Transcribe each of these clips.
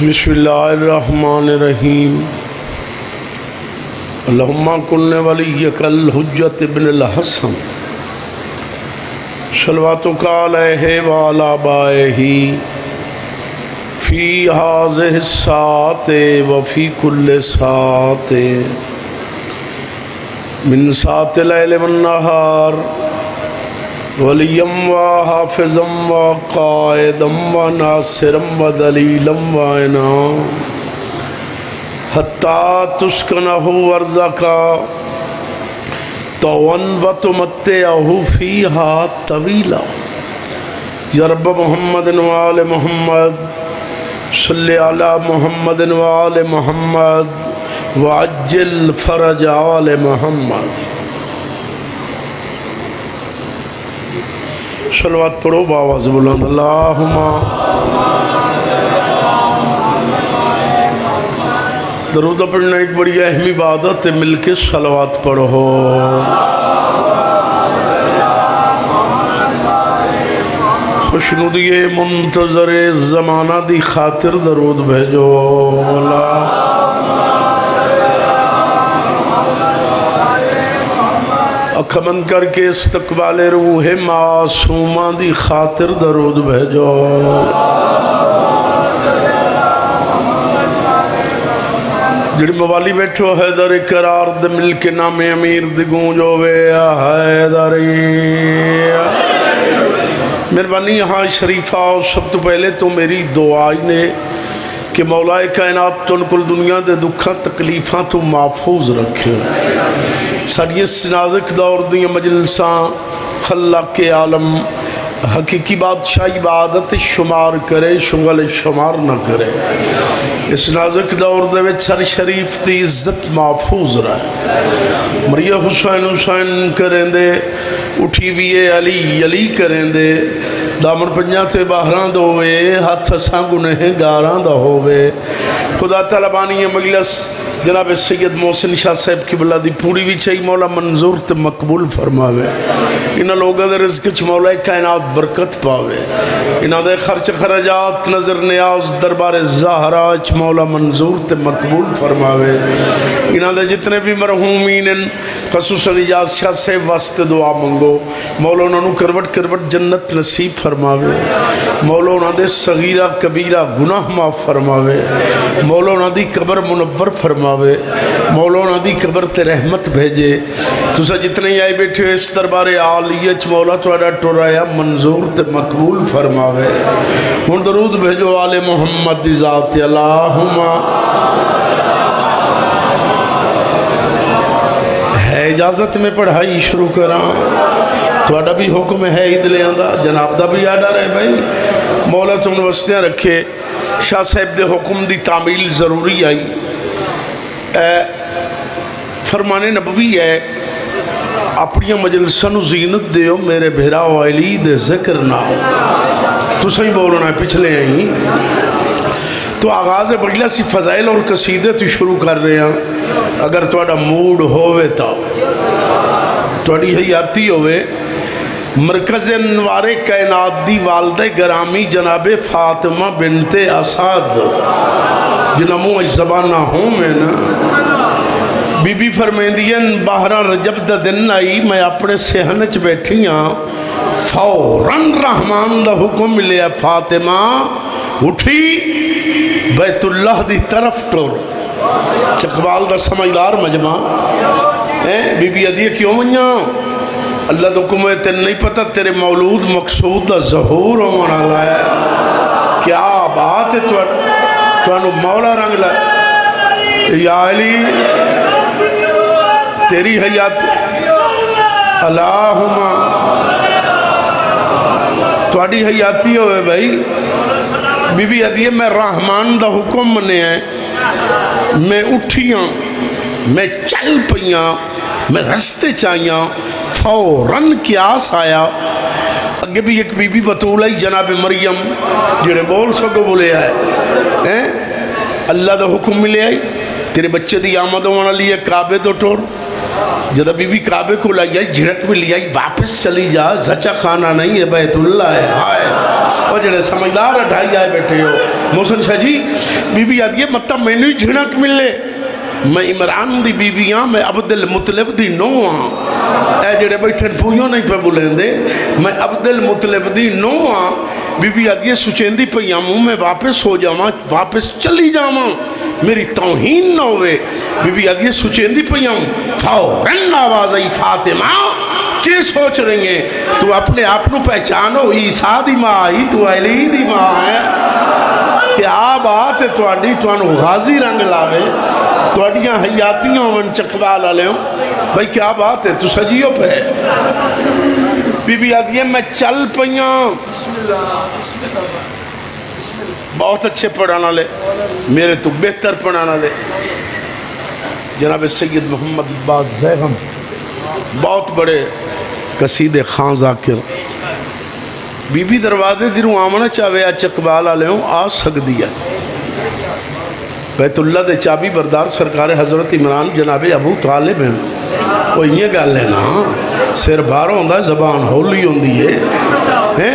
بسم اللہ الرحمن الرحیم اللہم کن ولیک الحجت ابن الحسن صلواتک علیہ وعلی آبائہ فی ہذہ الساعۃ وفی کل ساعۃ من ساعۃ اللیل والنہار ولیم و حافظم و قائدم و ناصرم و دلیلم و عنام حتی تسکنہ ورزکا طوعاً و تمتعہ فیہا طویلا یا رب محمد و آل محمد صلی علی محمد و آل محمد وعجل فرج آل محمد. صلوات پڑھو باواز بلند. اللہم درود پڑھنا ایک بڑی اہم عبادت ہے، مل کے صلوات پڑھو. خوشنودی منتظر زمانہ دی خاطر درود بھیجو. اللہ اکھ بند کر کے استقبال روح معصومہ دی خاطر درود بھیجو. جڑی موالی بیٹھو حیدر قرار دے مل کے نام امیر دی گونجو وے حیدری. مہربانی یہاں شریفہ سب تو پہلے تو میری دعائی نے کہ مولا کائنات تو کل دنیا دے دکھاں تکلیفاں تو محفوظ رکھے. ساڑھی اس نازک دور دیا مجلساں خلاق عالم حقیقی بادشاہ عبادت شمار کرے، شغل شمار نہ کرے. اس نازک دور دے وچ ہر شریف دی عزت محفوظ رہے. مریا حسین حسین کریں دے، اٹھی ویے علی علی کریں دے، دامن پنجا تے باہران دووے، ہاتھ ساں گنہ گاراں دا ہووے. خدا تعالیٰ بانی مجلس جناب سید محسن شاہ صاحب کی بلا دی پوری بھی چاہی مولا منظور تے مقبول فرماوے. انہاں لوگوں دے رزق چ مولا کائنات برکت پاوے. انہاں دے خرچ خرجات نظر نیاز دربار زہرا چ مولا منظور تے مقبول فرماوے. انہاں دے جتنے بھی مرحومین خصوصاً اجاز شاہ صاحب واسطے دعا منگو. مولا انہاں نو کروٹ کروٹ جنت نصیب فرماوے. مولا انہاں دے صغیرہ کبیرہ گناہ معاف فرماوے. مولا انہاں دی قبر منور فرماوے. مولا دی قبر تے رحمت بھیجے. تسا جتنے آئے بیٹھے اس دربار عالیت مولا توڑا ٹورایا منظور تے مقبول فرماوے. ہن درود بھیجو آل محمد دی ذات. اللہم ہے اجازت میں پڑھائی شروع کراں. توڑا بھی حکم ہے عید لے آندہ، جناب دا بھی آڈا رہے بھائی. مولا تم نے وسطیاں رکھے. شاہ صاحب دے حکم دی تعمیل ضروری آئی. فرمان نبوی ہے اپنی مجلسن زینت دیو میرے بھیرا علی دے ذکر نہ ہو. تو صحیح بولنا ہے پچھلے ہیں. تو آغاز بڑھلا سی فضائل اور قصیدے تو شروع کر رہے ہیں. اگر توڑا موڈ ہوئے تا توڑی حیاتی ہوئے. مرکز انوار کائنات دی والدہ گرامی جناب فاطمہ بنت اسد جنہ منہ زبانہ ہوں میں نا بی بی فرمیندین باہرہ رجب دا دن آئی میں اپنے سہنچ بیٹھی ہاں. فوراً رحمان دا حکم ملے فاطمہ اٹھی بیت اللہ دی طرف ٹور. چکوال دا سمجھدار مجمع بی بی ادیہ کیوں منیا اللہ تو کمیں تین نہیں پتہ تیرے مولود مقصود دا ظہور ہونا لائے. کیا بات ہے تو انہوں مولا رنگ لائے. یا علی تیری حیات اللہم توڑی حیاتی ہوئے بھائی. بی بی ادیے میں رحمان دا حکم منے ہیں. میں اٹھیاں، میں چل پئیاں، میں رستے چاہیاں. فوراً قیاس آیا. اگے بھی ایک بی بی بطول آئی جناب مریم جنہیں بول سکو بولے آئے. اللہ دا حکم ملے آئی تیرے بچے دی آمد ہونا لیے کعبے تو ٹور. جب بی بی کعبے کو لگ جائی جھڑک بھی لیا واپس چلی جا زچا خانہ نہیں ہے بیت اللہ ہے ہائے اور جڑے سمجھدار اٹھائی آئے بیٹھے ہو محسن شاہ جی بی بی آدھی ہے مطلب میں نہیں جھڑک ملے میں عمران دی بیویاں میں عبد المطلب دی نو ہاں اے جڑے بیٹھن پویوں نہیں پہ بولیں دے میں عبد المطلب دی نو ہاں بی بی آدھی ہے سچیندی پہ یاموں میں واپس ہو جاواں واپس چلی جاواں میری توہین نہ ہوئے بی بی آدھی ہے سچیندی پہ یاموں فوراً آواز آئی فاطمہ کی سوچ رہی ہیں تو اپنے آپنوں پہچانو عیسیٰ دی ماں آئی تو علی دی ماں ہے کیا بات ہے تو اڈی تو انو غازی رنگ لاوے تو اڈیاں حیاتیاں ون چکوال آلے ہوں بھئی کیا بات ہے تو سجیو پہ بی بی آدھی ہے میں چل پہیاں بہت اچھے پڑھانا لے میرے تو بہتر پڑھانا لے جناب سید محمد عباس زیغم بہت بڑے قصیدے خان ذاکر بی بی دروازے دیروں آمنا چاہوے چکوال آلے ہوں آ سک دیا بیت اللہ دے چابی بردار سرکار حضرت عمران جناب ابو طالب ہیں وہ یہ گل ہے نا سر بھاروں ہوندہ ہے زبان ہولی ہوندی ہے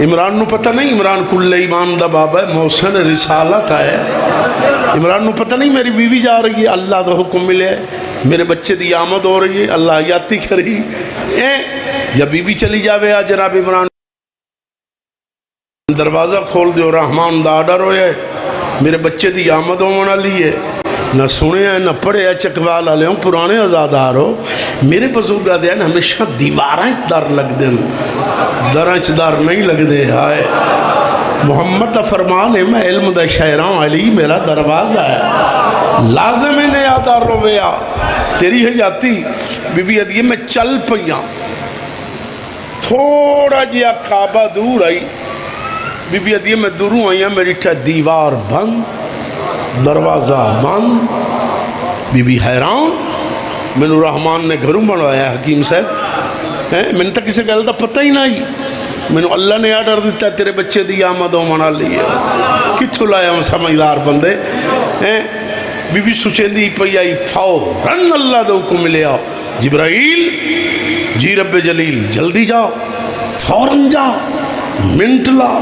عمران نو پتہ نہیں عمران کل ایمان دا بابا ہے محسن رسالت ہے عمران نو پتہ نہیں میری بیوی جا رہی ہے اللہ دا حکم ملے میرے بچے دی آمد ہو رہی ہے اللہ حیاتی کری یا بیوی چلی جاوے جناب عمران دروازہ کھول دیو رحمان دا آڈر ہویا ہے میرے بچے دی آمد ہونا لیے نہ سنے ہیں نہ پڑھے ہیں چکوال آلے ہوں پرانے ازادار ہو میرے بزرگا دیا نا ہمیشہ دیواریں در لگ دیں درانچ در نہیں لگ دے آئے محمد فرمان ہے میں علم دا شہران علی میرا دروازہ ہے لازم ہی نہیں آتا رویا تیری حیاتی بی بی ادیے میں چل پہیاں تھوڑا جیا کعبہ دور آئی بی بی ادیے میں دوروں آئی ہیں میری ٹھا دیوار بند دروازہ بند بی بی حیران میں نے رحمان نے گھروں بنوایا حکیم صاحب میں نے تک کسی گل دا پتہ ہی نہیں میں نے اللہ نے آڈر دیتا ہے تیرے بچے دی آمد و منا لیے کتھو لایا ہم سمجھدار بندے بی بی سچیندی پئی آئی فوراً اللہ دے حکم ملیا جبرائیل جی رب جلیل جلدی جاؤ فوراً جاؤ منٹ لا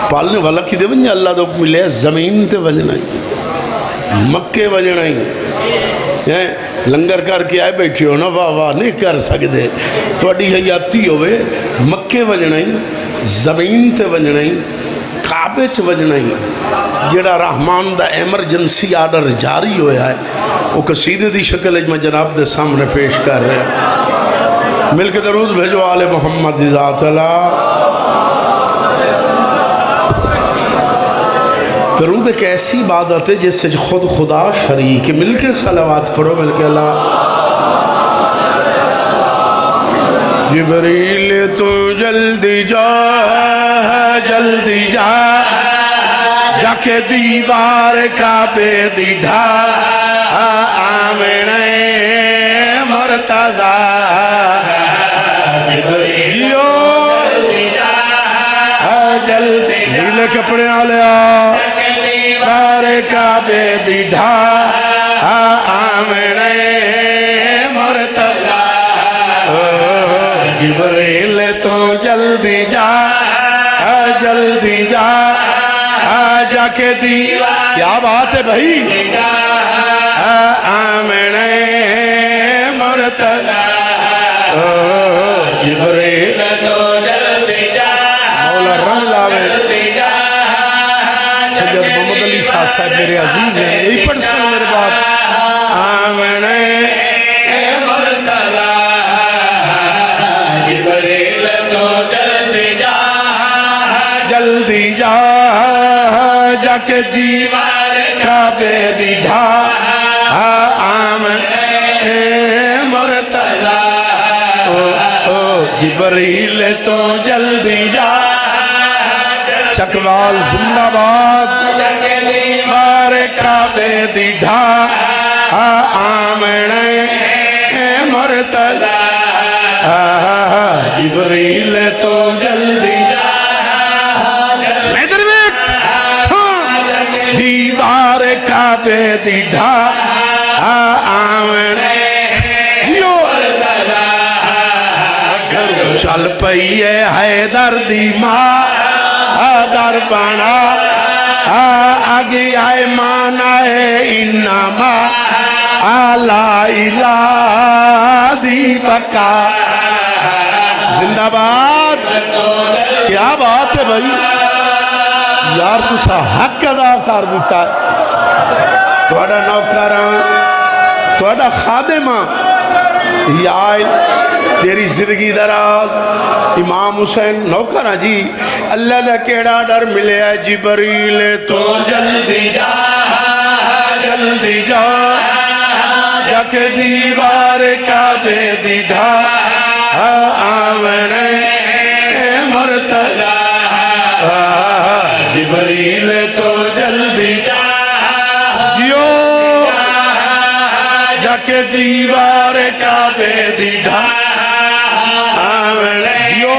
پالنے والا کی دے بنجا اللہ دے حکم ملیا زمین تے وجنا ہی مکے وجنا ہی لنگر کر کے آئے بیٹھے ہو نا واہ واہ نہیں کر سکتے تو اڈی حیاتی ہوئے مکے وجنا ہی زمین تے وجنا ہی کعبے چ وجنا ہی جڑا رحمان دا ایمرجنسی آرڈر جاری ہویا ہے وہ قصیدے دی شکل میں جناب دے سامنے پیش کر رہے ہیں مل کے درود بھیجو آل محمد ذات اللہ درود ایک ایسی عبادت ہے جس سے خود خدا شریک مل کے صلوات پڑھو مل کے اللہ جبریل تو جلدی جا جا کے دیوار کعبے دی ڈھا آمین مرتضی جیو جلدی نیلے کپڑے آلیا کعبے دی ڈھا آمین مرتضی جبریل تو جلدی جا جا کے دیوار کیا بات ہے بھائی آمین مرتضی جبریل تو جلدی جا مولا رنگ لاوے سید محمد علی شاہ صاحب میرے عزیز ہیں یہی پڑھ سن میرے بات آمین مرتضی جبریل تو جلدی جا کے دیوار کعبے دی ڈھا آمین مرتضی جبریل تو جلدی جا چکوال زندہ باد دیوار کعبے دی ڈھا آمین مرتضی جبریل تو جلدی جا دیوار کعبے دی ڈھا آمین چل پئی ہے حیدر دی ماں در بنا آگے آئے مانا ہے انما لا الہ دی بکا زندہ باد کیا بات ہے بھائی یار تسا حق ادا کر دیتا ہے توڑا نوکراں توڑا خادماں یا تیری زندگی دراز امام حسین نوکراں جی اللہ دا کیڑا ڈر ملے ہے جبریل تو جلدی جا جلدی جا جک دیوار کعبے دی ڈھا آمنے مرتضی جبریل تو جلدی جا جیو جک دیوار کعبے دی ڈھا آمنے جیو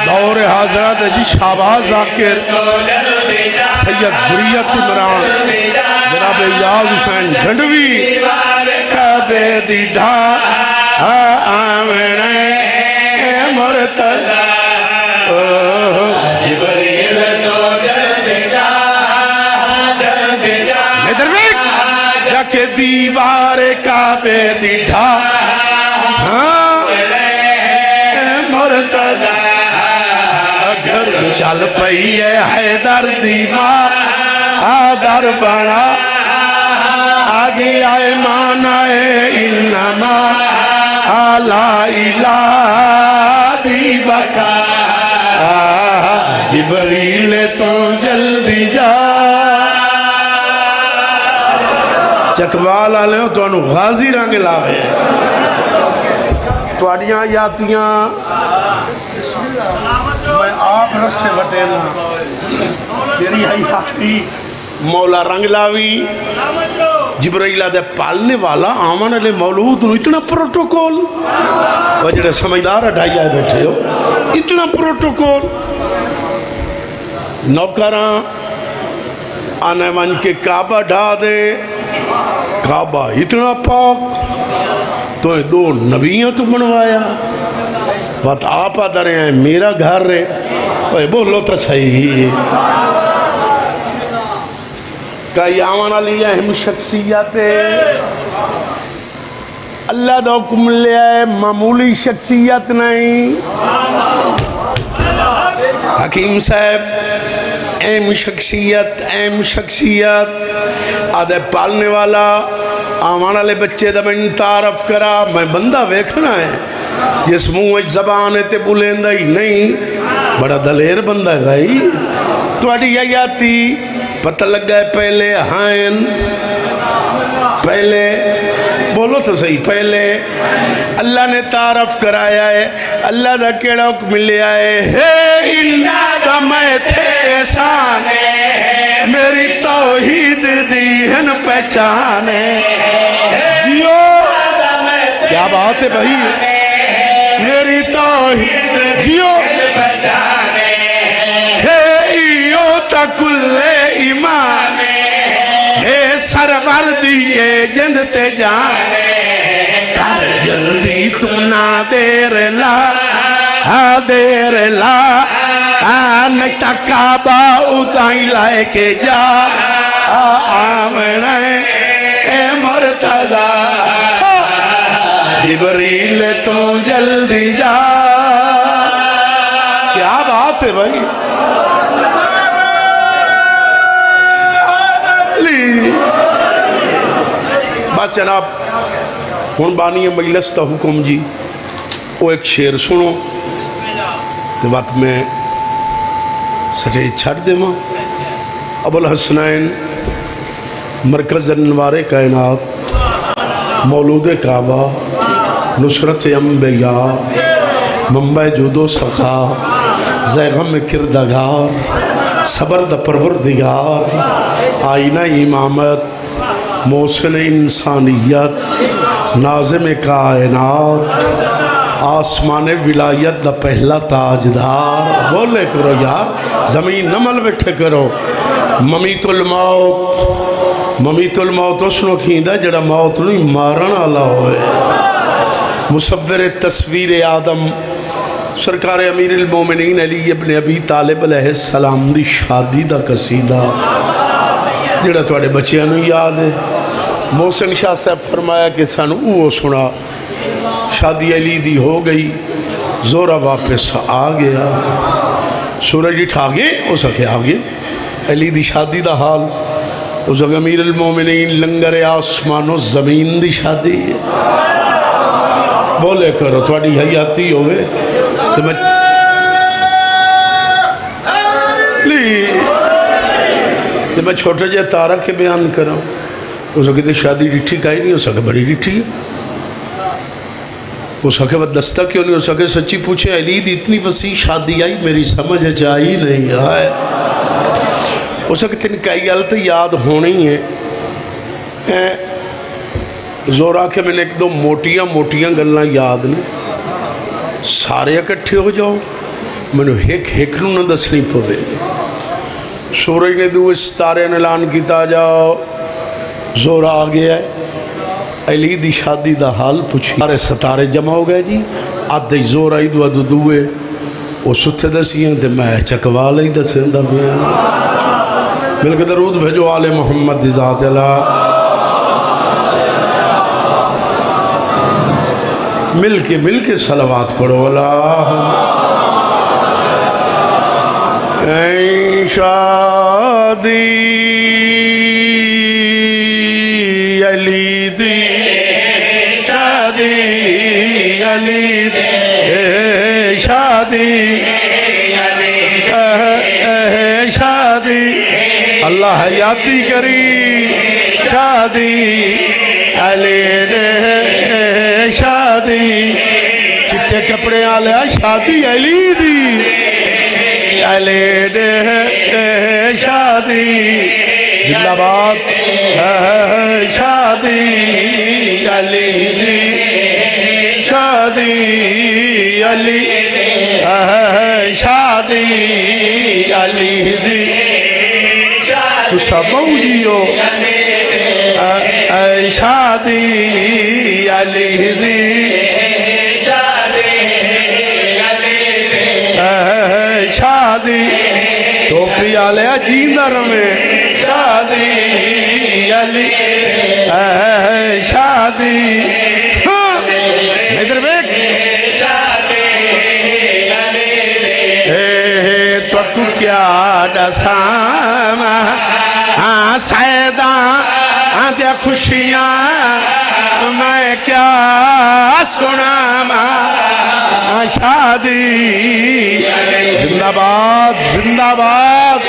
دور حضرت جی شہباز ذاکر سید ذریت عمران جناب یاد حسین جھنڈوی کعبے دی ڈھا آمنے مرتضی جبریل تو جلدی جا جلدی جا ادھر بیٹھ جک دیوار کعبے دی ڈھا مرتضی چل پئی ہے حیدر دی ماں در بنا آگے آئے مانا ہے انما لا الہ دی بکا جبریل تو جلدی جا چکوال آلے ہو تو انہوں غازی رنگ لاوے تو اڑیاں یاتیاں میں آپ رس سے بٹینا تیری حیاتی مولا رنگ لاوی جبرائیل دے پالنے والا آمن علیہ مولود انہوں اتنا پروٹوکول وہ جڑے سمجھدار اٹھائی آئے بیٹھے ہو اتنا پروٹوکول نوکراں آنے من کے کعبہ ڈھا دے کعبہ اتنا پاک تو دو نبیوں تو بنوایا بات آپ آدھا رہے ہیں میرا گھر رہے اوہ بولو تو صحیح کئی آمان علی اہم شخصیت اللہ دا حکم لے آئے معمولی شخصیت نہیں حکیم صاحب اہم شخصیت آدھے پالنے والا آمان علی بچے دا میں تعارف کرا میں بندہ ویکھنا ہے جس منہ زبان تے بولندہ ہی نہیں بڑا دلیر بندہ ہے بھائی توڑی آیاتی پتہ لگ گئے پہلے ہائن پہلے بولو تو صحیح پہلے اللہ نے تعارف کرایا ہے اللہ دا کیڑا حکم لے آئے ہے اللہ میں تھے احسانے میری توحید دیہن پہچانے جیو کیا بات ہے بھائی میری توحید جیو ہے ایو تکل ایمان ہے سرور دیئے جند تے جانے کر جلدی تو نہ دیر لا نکتا کعبہ ادائی لائے کے جا آمنے مرتضی جبریل تو جلدی جا کیا بات ہے بھائی بات جناب ہون بانی مجلس تا حکم جی وہ ایک شعر سنو تو بات میں سٹے چھڑ دے ماں ابو الحسنین مرکز انوار کائنات مولود کعبہ نصرت انبیاء منبع جود و سخا زیغم کردگار صبر دا پروردگار آئینہ امامت محسن انسانیت ناظم کائنات آسمان ولایت دا پہلا تاجدار بولے کرو یار زمین نمل بیٹھے کرو ممیت الموت اس نو کھیندہ جڑا موت نہیں مارن آلا ہوئے مصور تصویر آدم سرکار امیر المومنین علی ابن ابی طالب علیہ السلام دی شادی دا قصیدہ جڑا تواڈے بچیاں نوں یاد ہے۔ محسن شاہ صاحب فرمایا کہ سانو وہ سنا، شادی علی دی ہو گئی، زورا واپس آ گیا، سورج اٹھا گئے ہو سکے آگے، علی دی شادی دا حال اس وقت امیر المومنین لنگر آسمان و زمین دی شادی ہے۔ بولے کرو تھوڑی حیاتی ہوئے تو میں چھوٹے جے تارہ کے بیان کروں، اس وقت شادی ڈٹھی کائی نہیں ہو سکے، بڑی ڈٹھی ہے، ہو سکے وہ دستہ کیوں نہیں ہو سکے، سچی پوچھے علی دی اتنی وسیع شادی آئی میری سمجھ جائی نہیں آئے، ہو سکے تین کئی غلط یاد ہونی ہے۔ زورا کے میں نے ایک دو موٹیاں گلنا یاد نہیں، سارے اکٹھے ہو جاؤ میں نے ایک نو نہ دسنی پوے۔ سورج نے دو ستارے نے اعلان کیتا جاؤ، زورا آ گیا ہے، علی دی شادی دا حال پوچھی، سارے ستارے جمع ہو گئے جی، آدھے زورا ہی دو دوئے وہ ستھے دسی ہیں تے میں چکوال ہی دسیں دا پیا۔ مل کے درود بھیجو آل محمد دی ذات اللہ، مل کے صلوات پڑھو اللہ۔ اے شادی علی دی، شادی علی دی، شادی شادی اللہ حیاتی کری، شادی علی دے شادی، چٹے کپڑے آلیا شادی علی دی، علی دے شادی، زندہ باد شادی علی دی، شادی علی شادی علی دی، تو سب موجیو شادی علی دی، شادی ٹوپی آلے جیندر میں، شادی علی شادی، ادھر بیک تو کیا ڈسام سیداں دیا خوشیاں میں کیا سناما، شادی زندہ باد زندہ باد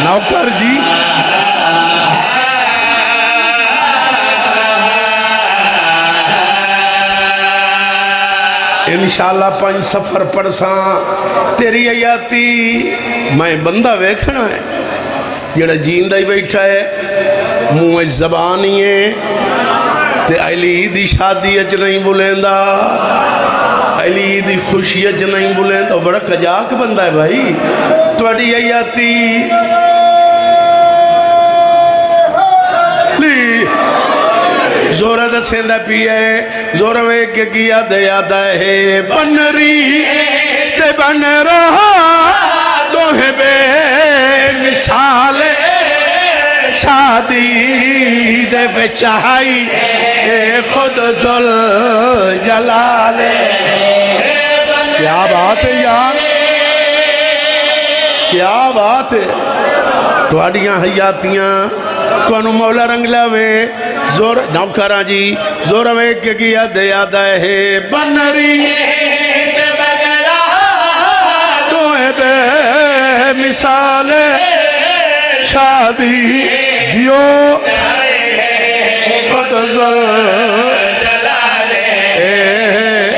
نوکر جی انشاءاللہ 5 سفر پڑساں تیری حیاتی میں بندہ ویکھنا ہے جڑا جیندہ ہی بیٹھا ہے منہ زبان ہی ہے تے علی دی شادی اچ نہیں بولیندا، علی دی خوشی اچ نہیں بولیندا، بڑا کجاک بندہ ہے بھائی تواڈی حیاتی زورہ دا سیندہ پیئے زورہ ویک کیا دیا ہے بنری تے بن رہا تو ہے بے مثال شادی دے بچائی خود ذل جلال، کیا بات ہے یار، کیا بات ہے، تواڈیاں حیاتیاں توانو مولا رنگ لاوے، زور نوکران جی زور ویک کیا دیا ہے بنری تو ہے بے مثال شادی جیو خود ذل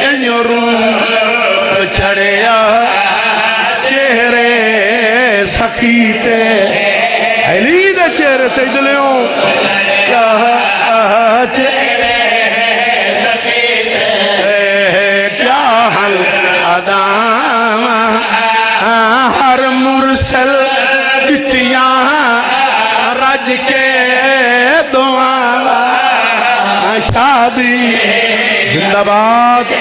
اینیو روح چڑیا چہرے سخیتے علی دے چہرے تے دلیوں کیا حل ادام ہر مرسل جتیاں رج کے دعا شادی زندہ باد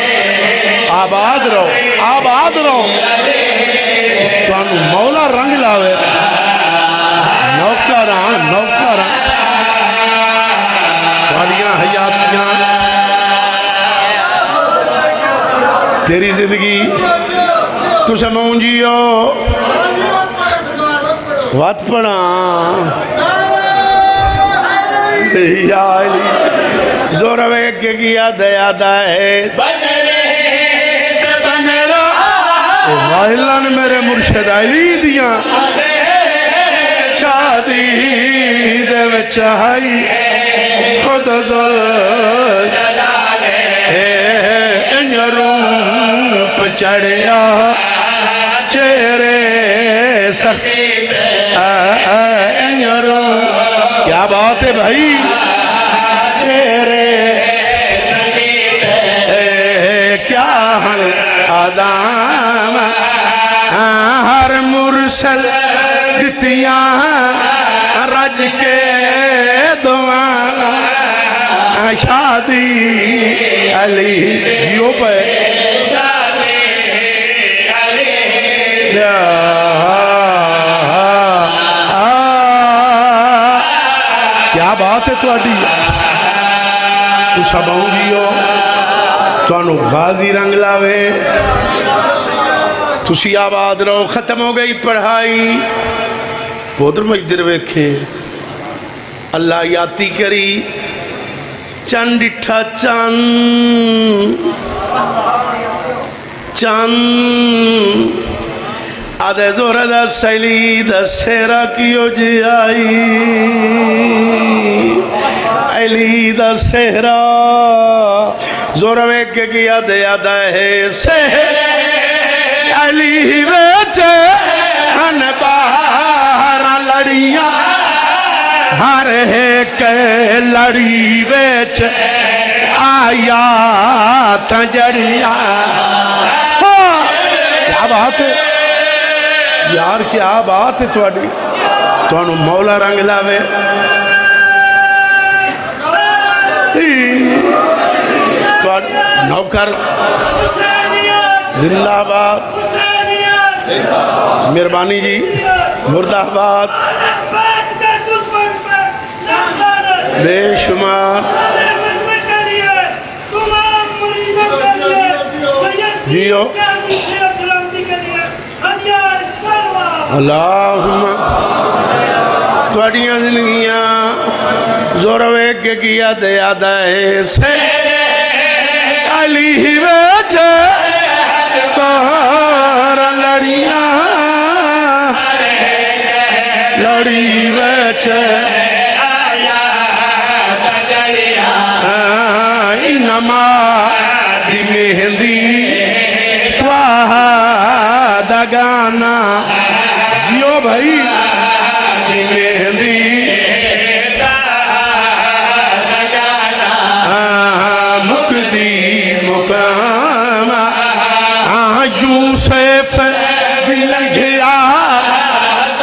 آباد رہو آباد رہو تانوں مولا رنگ لاوے نوکراں تہاڈیاں حیاتیاں تیری زندگی تسا مونجیو وات پڑا یا علی زور ویک کے کیا دیا دائے وائلان میرے مرشد علی دیاں شادی دے وچائی خود زل روپ چڑھیا چہرے سخی کیا بات ہے بھائی چہرے کیا ہن آدام ہر مرسل دتیاں رج کے دعانا شادی علی جیو پہ کیا بات ہے تہاڈی تسا بہو جیو تانوں غازی رنگ لاوے تسی آباد رہو ختم ہو گئی پڑھائی پودر مجدر ویکھیں اللہ یاتی کری چند ڈٹھا چند آدھے زور دا سیلی دا سیرا کیو جی آئی علی دا سیرا زور ویک کے کیا دیا دے سہر علی ویچے ہن باہر لڑیاں ہر ایک لڑی ویچ آیا تجڑیاں کیا بات ہے یار کیا بات ہے تھوڑی تھوڑا مولا رنگ لاوے نوکر زندہ آباد مہربانی جی مردہ آباد بے شمار جیو اللہم تھوڑیاں زندگیاں زور ویک کے کیا دیا دے سے علی ویچ کار لڑیاں لڑی ویچ انما دی مہندی تواہا دگانا جیو بھائی دی مہندی مکدی مقام یوسف بلجھیا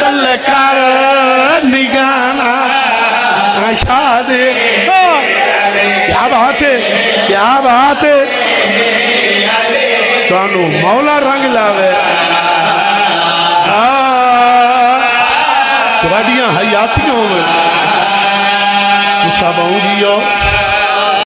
کل کر نگانا شادی کیا بات ہے کیا بات ہے تانوں مولا رنگ لاوے تھوڑیاں حیاتیوں میں تسا بہو جیو